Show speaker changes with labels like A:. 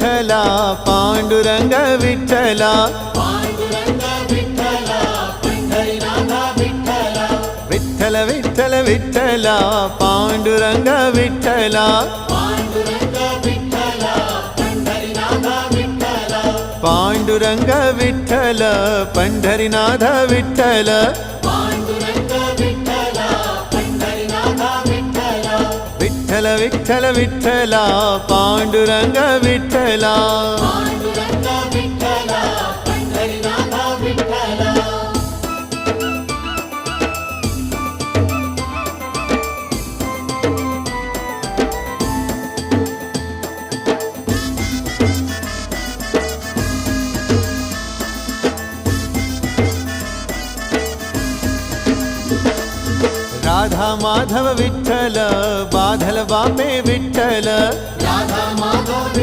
A: विठ्ठला पांडुरंग विठ्ठला विठ्ठल विठ्ठल विठ्ठला पांडुरंग विठ्ठला पांडुरंग विठ्ठल पंढरीनाथ विठ्ठल विठ्ठल विठ्ठल विठ्ठला पांडुरंग विठ्ठला राधा माधव विठ्ठल बाधल बापे विठ्ठल